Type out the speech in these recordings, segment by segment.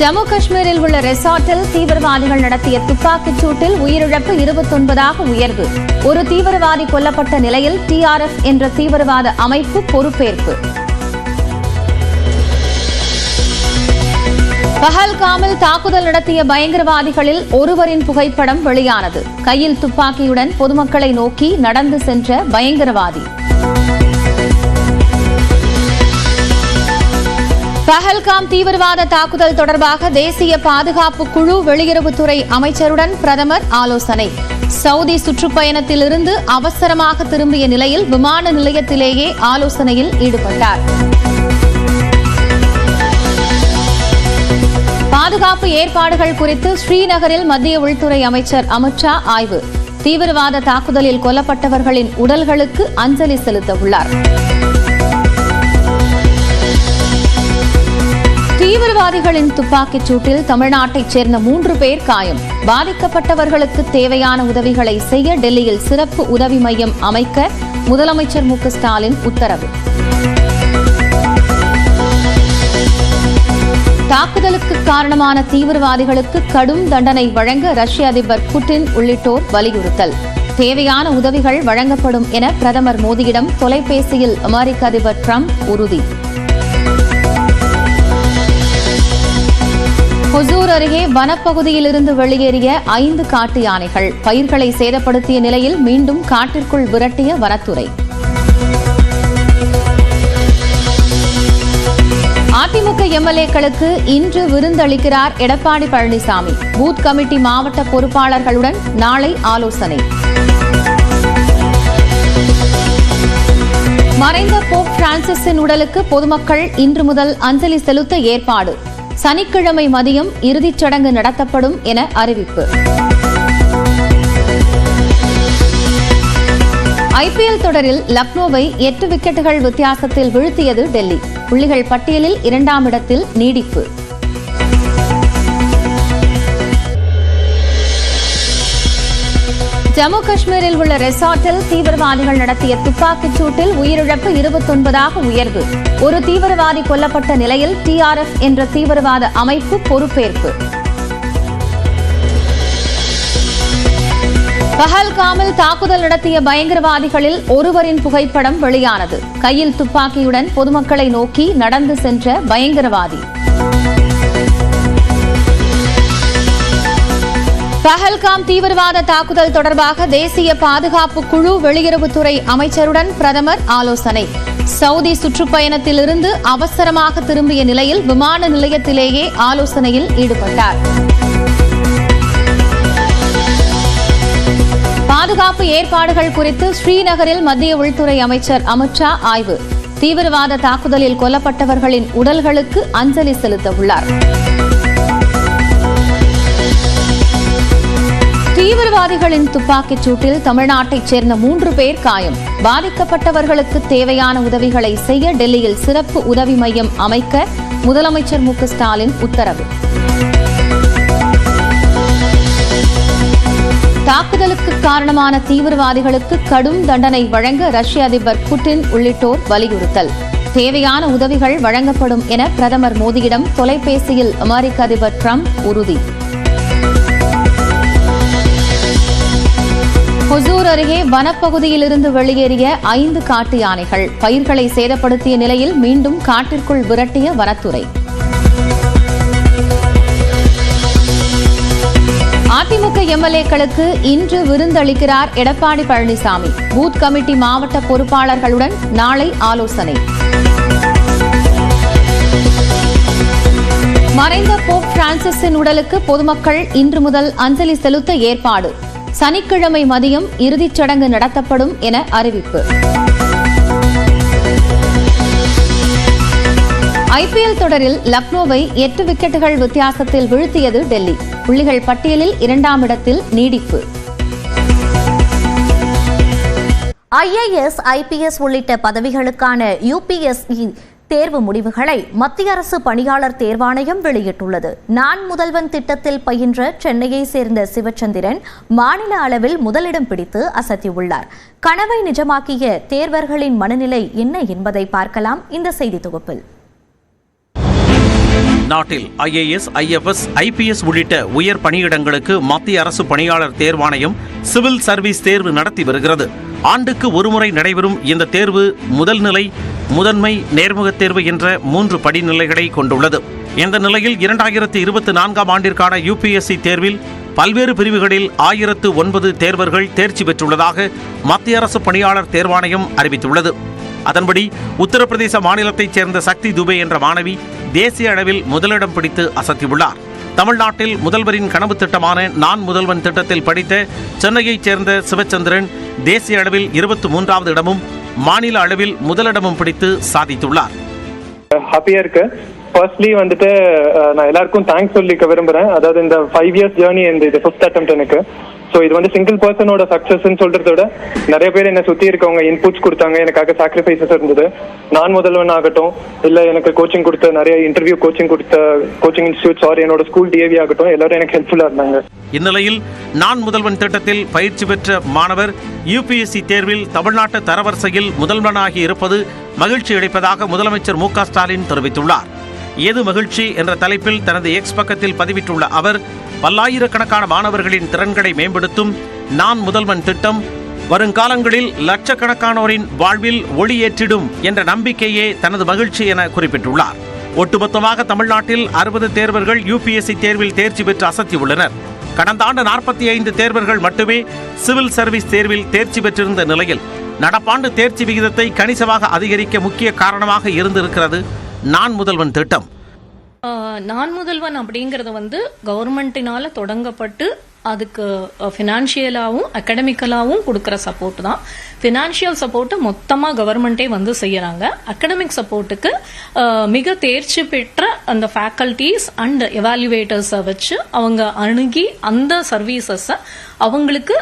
ஜம்மு காஷ்மீரில் உள்ள ரெசார்ட்டில் தீவிரவாதிகள் நடத்திய துப்பாக்கிச் சூட்டில் உயிரிழப்பு 29 உயர்வு. ஒரு தீவிரவாதி கொல்லப்பட்ட நிலையில் TRF என்ற தீவிரவாத அமைப்பு பொறுப்பேற்பு. பஹல்காமில் தாக்குதல் நடத்திய பயங்கரவாதிகளில் ஒருவரின் புகைப்படம் வெளியானது. கையில் துப்பாக்கியுடன் பொதுமக்களை நோக்கி நடந்து சென்ற பயங்கரவாதி. பஹல்காம் தீவிரவாத தாக்குதல் தொடர்பாக தேசிய பாதுகாப்பு குழு வெளியுறவுத்துறை அமைச்சருடன் பிரதமர் ஆலோசனை. சவுதி சுற்றுப்பயணத்திலிருந்து அவசரமாக திரும்பிய நிலையில் விமான நிலையத்திலேயே ஆலோசனையில் ஈடுபட்டார். பாதுகாப்பு ஏற்பாடுகள் குறித்து ஸ்ரீநகரில் மத்திய உள்துறை அமைச்சர் அமித் ஷா ஆய்வு. தீவிரவாத தாக்குதலில் கொல்லப்பட்டவர்களின் உடல்களுக்கு அஞ்சலி செலுத்த உள்ளார். தீவிரவாதிகளின் துப்பாக்கிச் சூட்டில் தமிழ்நாட்டைச் சேர்ந்த 3 பேர் காயம். பாதிக்கப்பட்டவர்களுக்கு தேவையான உதவிகளை செய்ய டெல்லியில் சிறப்பு உதவி மையம் அமைக்க முதலமைச்சர் மு க ஸ்டாலின் உத்தரவு. தாக்குதலுக்கு காரணமான தீவிரவாதிகளுக்கு கடும் தண்டனை வழங்க ரஷ்ய அதிபர் புட்டின் உள்ளிட்டோர் வலியுறுத்தல். தேவையான உதவிகள் வழங்கப்படும் என பிரதமர் மோடியிடம் தொலைபேசியில் அமெரிக்க அதிபர் டிரம்ப் உறுதி. ஹொசூர் அருகே வனப்பகுதியில் இருந்து வெளியேறிய 5 காட்டு யானைகள் பயிர்களை சேதப்படுத்திய நிலையில் மீண்டும் காட்டிற்குள் விரட்டிய வனத்துறை. அதிமுக MLA-க்களுக்கு இன்று விருந்தளிக்கிறார் எடப்பாடி பழனிசாமி. பூத் கமிட்டி மாவட்ட பொறுப்பாளர்களுடன் நாளை ஆலோசனை. மறைந்த போப் பிரான்சிஸின் உடலுக்கு பொதுமக்கள் இன்று முதல் அஞ்சலி செலுத்த ஏற்பாடு. சனிக்கிழமை மதியம் இறுதிச் சடங்கு நடத்தப்படும் என அறிவிப்பு. IPL தொடரில் லக்னோவை 8 விக்கெட்டுகள் வித்தியாசத்தில் வீழ்த்தியது டெல்லி. புள்ளிகள் பட்டியலில் 2ஆம் இடத்தில் நீடிப்பு. ஜம்மு காஷ்மீரில் உள்ள ரெசார்ட்டில் தீவிரவாதிகள் நடத்திய துப்பாக்கிச் சூட்டில் உயிரிழப்பு 29 உயர்வு. ஒரு தீவிரவாதி கொல்லப்பட்ட நிலையில் TRF என்ற தீவிரவாத அமைப்பு பொறுப்பேற்பு. பஹல்காமில் தாக்குதல் நடத்திய பயங்கரவாதிகளில் ஒருவரின் புகைப்படம் வெளியானது. கையில் துப்பாக்கியுடன் பொதுமக்களை நோக்கி நடந்து சென்ற பயங்கரவாதி. பஹல்காம் தீவிரவாத தாக்குதல் தொடர்பாக தேசிய பாதுகாப்பு குழு வெளியுறவுத்துறை அமைச்சருடன் பிரதமர் ஆலோசனை. சவுதி சுற்றுப்பயணத்திலிருந்து அவசரமாக திரும்பிய நிலையில் விமான நிலையத்திலேயே ஆலோசனையில் ஈடுபட்டார். பாதுகாப்பு ஏற்பாடுகள் குறித்து ஸ்ரீநகரில் மத்திய உள்துறை அமைச்சர் அமித் ஷா ஆய்வு. தீவிரவாத தாக்குதலில் கொல்லப்பட்டவர்களின் உடல்களுக்கு அஞ்சலி செலுத்த உள்ளார். தீவிரவாதிகளின் துப்பாக்கிச் சூட்டில் தமிழ்நாட்டைச் சேர்ந்த 3 பேர் காயம். பாதிக்கப்பட்டவர்களுக்கு தேவையான உதவிகளை செய்ய டெல்லியில் சிறப்பு உதவி மையம் அமைக்க முதலமைச்சர் மு க ஸ்டாலின் உத்தரவு. தாக்குதலுக்கு காரணமான தீவிரவாதிகளுக்கு கடும் தண்டனை வழங்க ரஷ்ய அதிபர் புட்டின் உள்ளிட்டோர் வலியுறுத்தல். தேவையான உதவிகள் வழங்கப்படும் என பிரதமர் மோடியிடம் தொலைபேசியில் அமெரிக்க அதிபர் டிரம்ப் உறுதி. ஹொசூர் அருகே வனப்பகுதியில் இருந்து வெளியேறிய 5 காட்டு யானைகள் பயிர்களை சேதப்படுத்திய நிலையில் மீண்டும் காட்டிற்குள் விரட்டிய வனத்துறை. அதிமுக MLA-க்களுக்கு இன்று விருந்தளிக்கிறார் எடப்பாடி பழனிசாமி. பூத் கமிட்டி மாவட்ட பொறுப்பாளர்களுடன் நாளை ஆலோசனை. மறைந்த போப் பிரான்சிஸின் உடலுக்கு பொதுமக்கள் இன்று முதல் அஞ்சலி செலுத்த ஏற்பாடு. சனிக்கிழமை மதியம் இறுதிச் சடங்கு நடத்தப்படும் என அறிவிப்பு. IPL தொடரில் லக்னோவை 8 விக்கெட்டுகள் வித்தியாசத்தில் வீழ்த்தியது டெல்லி. புள்ளிகள் பட்டியலில் 2ஆம் இடத்தில் நீடிப்பு. IAS, IPS உள்ளிட்ட பதவிகளுக்கான UPSE தேர்வு முடிவுகளை மத்திய அரசு பணியாளர் தேர்வாணையம் வெளியிட்டுள்ளது. நான் முதல்வன் திட்டத்தில் பயின்ற சென்னையை சேர்ந்த சிவச்சந்திரன் மாநில அளவில் முதலிடம் பிடித்து அசத்தியுள்ளார். கனவை நிஜமாக்கிய தேர்வர்களின் மனநிலை என்ன என்பதை பார்க்கலாம் இந்த செய்தி தொகுப்பில். நாட்டில் IAS, IFS, IPS உள்ளிட்ட உயர் பணியிடங்களுக்கு மத்திய அரசு பணியாளர் தேர்வாணையம் சிவில் சர்வீஸ் தேர்வு நடத்தி வருகிறது. ஆண்டுக்கு ஒருமுறை நடைபெறும் இந்த தேர்வு முதல் நிலை, முதன்மை, நேர்முகத் தேர்வு என்ற 3 படிநிலைகளை கொண்டுள்ளது. இந்த நிலையில் 2024ஆம் ஆண்டிற்கான UPSC தேர்வில் பல்வேறு பிரிவுகளில் 1009 தேர்வர்கள் தேர்ச்சி பெற்றுள்ளதாக மத்திய அரசு பணியாளர் தேர்வாணையம் அறிவித்துள்ளது. அதன்படி உத்தரப்பிரதேச மாநிலத்தைச் சேர்ந்த சக்தி துபே என்ற மாணவி தேசிய அளவில் முதலிடம் பிடித்து அசத்தியுள்ளார். தமிழ்நாட்டில் முதல்வரின் கனவு திட்டமான நான் முதல்வன் திட்டத்தில் படித்த சென்னையைச் சேர்ந்த சிவச்சந்திரன் தேசிய அளவில் 23வது இடமும் மாநில அளவில் முதலிடமும் பிடித்து சாதித்துள்ளார். ஹாப்பியா இருக்கு. ஃபர்ஸ்ட்லி வந்துட்டு நான் எல்லாருக்கும் தேங்க்ஸ் சொல்லிக்க விரும்புறேன். அதாவது இந்த 5 years ஜேர்னி இது 5th attempt எனக்கு. ஸோ இது வந்து சிங்கிள் பர்சனோட சக்ஸஸ்ன்னு சொல்றத விட நிறைய பேர் என்னை சுற்றி இருக்கவங்க இன்புட்ஸ் கொடுத்தாங்க, எனக்காக சாக்ரிஃபைசஸ் இருந்தது. நான் முதல்வன் ஆகட்டும், இல்லை எனக்கு கோச்சிங் கொடுத்த நிறைய இன்டர்வியூ கோச்சிங் கொடுத்த கோச்சிங் இன்ஸ்டியூட்ஸ் ஆர் என்னோட ஸ்கூல் DAV ஆகட்டும், எல்லாரும் எனக்கு ஹெல்ப்ஃபுல்லாக இருந்தாங்க. இந்நிலையில் நான் முதல்வன் திட்டத்தில் பயிற்சி பெற்ற மாணவர் UPSC தேர்வில் தமிழ்நாட்டு தரவரிசையில் முதல்வனாகி இருப்பது மகிழ்ச்சி அளிப்பதாக முதலமைச்சர் MK ஸ்டாலின் தெரிவித்துள்ளார். ஏது மகிழ்ச்சி என்ற தலைப்பில் தனது எக்ஸ் பக்கத்தில் பதிவிட்டுள்ள அவர், பல்லாயிரக்கணக்கான மாணவர்களின் திறன்களை மேம்படுத்தும் நான் முதல்வன் திட்டம் வருங்காலங்களில் லட்சக்கணக்கானோரின் வாழ்வில் ஒளியேற்றிடும் என்ற நம்பிக்கையே தனது மகிழ்ச்சி என குறிப்பிட்டுள்ளார். ஒட்டுமொத்தமாக தமிழ்நாட்டில் 60 தேர்வர்கள் UPSC தேர்வில் தேர்ச்சி பெற்று அசத்தியுள்ளனர். கடந்த ஆண்டு 45 தேர்வர்கள் மட்டுமே சிவில் சர்வீஸ் தேர்வில் தேர்ச்சி பெற்றிருந்த நிலையில் நடப்பாண்டு தேர்ச்சி விகிதத்தை கணிசமாக அதிகரிக்க முக்கிய காரணமாக இருந்திருக்கிறது நான் முதல்வன் திட்டம். நான் முதல்வன் அப்படிங்கறது வந்து கவர்மெண்டினால தொடங்கப்பட்டு அதுக்கு ஃபினான்ஷியலாகவும் அகடமிக்கலாகவும் கொடுக்குற சப்போர்ட் தான். ஃபினான்ஷியல் சப்போர்ட்டை மொத்தமாக கவர்மெண்ட்டே வந்து செய்யறாங்க. அகடமிக் சப்போர்ட்டுக்கு மிக தேர்ச்சி பெற்ற அந்த ஃபேக்கல்டிஸ் அண்ட் எவாலுவேட்டர்ஸை வச்சு அவங்க அணுகி அந்த சர்வீசஸை அவங்களுக்கு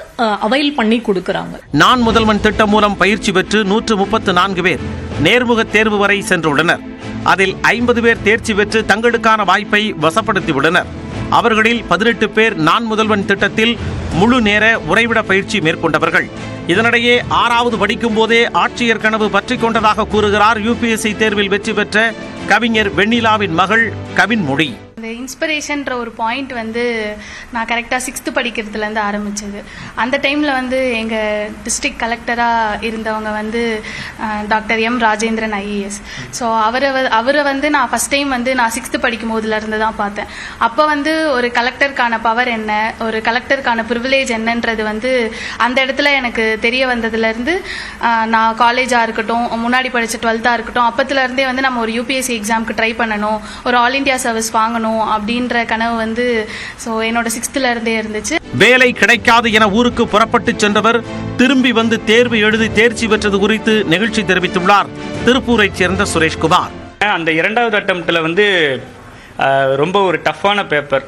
அவைல் பண்ணி கொடுக்கறாங்க. நான் முதல்வன் திட்டம் மூலம் பயிற்சி பெற்று 134 பேர் நேர்முக தேர்வு வரை சென்றுள்ளனர். அதில் 50 பேர் தேர்ச்சி பெற்று தங்களுக்கான வாய்ப்பை வசப்படுத்தியுள்ளனர். அவர்களில் 18 பேர் நான் முதல்வன் திட்டத்தில் முழு நேர உறைவிட பயிற்சி மேற்கொண்டவர்கள். இதனிடையே 6வது படிக்கும் போதே ஆட்சியர் கனவு பற்றிக் கொண்டதாக கூறுகிறார் UPSC தேர்வில் வெற்றி பெற்ற கவிஞர் வெண்ணிலாவின் மகள் கவின்மொழி. இந்த இன்ஸ்பிரேஷன்ற ஒரு பாயிண்ட் வந்து நான் கரெக்டாக 6th படிக்கிறதுலேருந்து ஆரம்பிச்சது. அந்த டைமில் வந்து எங்கள் டிஸ்ட்ரிக்ட் கலெக்டராக இருந்தவங்க வந்து doctor M. Rajendran IAS. So அவரை வந்து நான் ஃபஸ்ட் டைம் வந்து நான் 6th படிக்கும் போதுலேருந்து தான் பார்த்தேன். அப்போ வந்து ஒரு கலெக்டருக்கான பவர் என்ன, ஒரு கலெக்டருக்கான ப்ரிவிலேஜ் என்னன்றது வந்து அந்த இடத்துல எனக்கு தெரிய வந்ததுலேருந்து நான் காலேஜாக இருக்கட்டும், முன்னாடி படித்த 12th இருக்கட்டும், அப்பத்துலேருந்தே வந்து நம்ம ஒரு UPSC எக்ஸாமுக்கு ட்ரை பண்ணணும், ஒரு ஆல் இண்டியா சர்வீஸ் வாங்கணும் அப்படின்ற கனவு வந்து என்னோட 6th இருந்தே இருந்துச்சு. வேலை கிடைக்காது என ஊருக்கு புறப்பட்டு சென்றவர் திரும்பி வந்து தேர்வு எழுதி தேர்ச்சி பெற்றது குறித்து நெகிழ்ச்சி தெரிவித்துள்ளார் திருப்பூரைச் சேர்ந்த சுரேஷ்குமார். அந்த 2வது அட்டம்ப்டில் வந்து ரொம்ப ஒரு டஃப்பான பேப்பர்.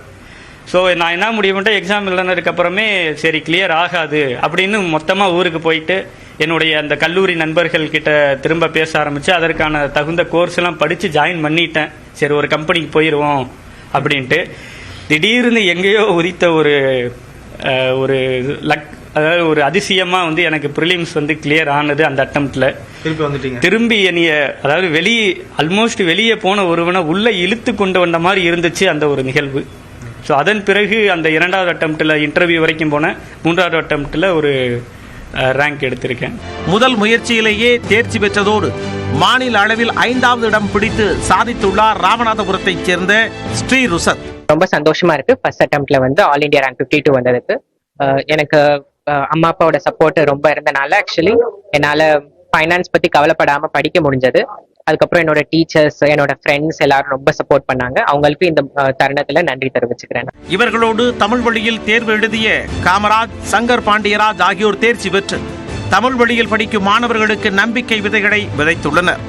ஸோ நான் என்ன முடிவு பண்ணிட்டேன், எக்ஸாம் எழுதினதுக்கு அப்புறமே சரி கிளியர் ஆகாது அப்படின்னு மொத்தமாக ஊருக்கு போயிட்டு என்னுடைய அந்த கல்லூரி நண்பர்கள் கிட்ட திரும்ப பேச ஆரம்பித்து அதற்கான தகுந்த கோர்ஸ் எல்லாம் படித்து ஜாயின் பண்ணிட்டேன். சரி ஒரு கம்பெனிக்கு போயிடுவோம் அப்படின்ட்டு திடீர்னு எங்கேயோ உதித்த ஒரு லக், அதாவது ஒரு அதிசயமாக வந்து எனக்கு ப்ரிலிம்ஸ் வந்து கிளியர் ஆனது. அந்த அட்டம்ப்டில் திரும்பி என்னைய அதாவது ஆல்மோஸ்ட் வெளியே போன ஒருவனை உள்ளே இழுத்து கொண்டு வந்த மாதிரி இருந்துச்சு அந்த ஒரு நிகழ்வு. ஸோ அதன் பிறகு அந்த 2வது அட்டம்ப்டில் இன்டர்வியூ வரைக்கும் போனேன். 3வது அட்டம்ப்டில் ஒரு ரேங்க் எடுத்திருக்கேன். முதல் முயற்சியிலேயே தேர்ச்சி பெற்றதோடு மாநில அளவில் 5வது இடம் பிடித்து சாதித்துள்ளார் ராமநாதபுரத்தைச் சேர்ந்த ஸ்ரீ ருசத். ரொம்ப சந்தோஷமா இருக்கு. ஃபர்ஸ்ட் அட்டம்ப்ட்ல வந்து ஆல் இண்டியா ரேங்க் 52 வந்ததுக்கு எனக்கு அம்மா அப்பாவோட சப்போர்ட் ரொம்ப இருந்தனால ஆக்சுவலி என்னால ஃபைனான்ஸ் பத்தி கவலைப்படாம படிக்க முடிஞ்சது. அதுக்கப்புறம் என்னோட டீச்சர்ஸ், என்னோட ஃப்ரெண்ட்ஸ் எல்லாரும் ரொம்ப சப்போர்ட் பண்ணாங்க. அவங்களுக்கு இந்த தருணத்துல நன்றி தெரிவிச்சுக்கிறேன். இவர்களோடு தமிழ் வழியில் தேர்வு எழுதிய காமராஜ், சங்கர் பாண்டியராஜ் ஆகியோர் தேர்ச்சி பெற்று தமிழ் வழியில் படிக்கும் மாணவர்களுக்கு நம்பிக்கை விதைகளை விதைத்துள்ளனர்.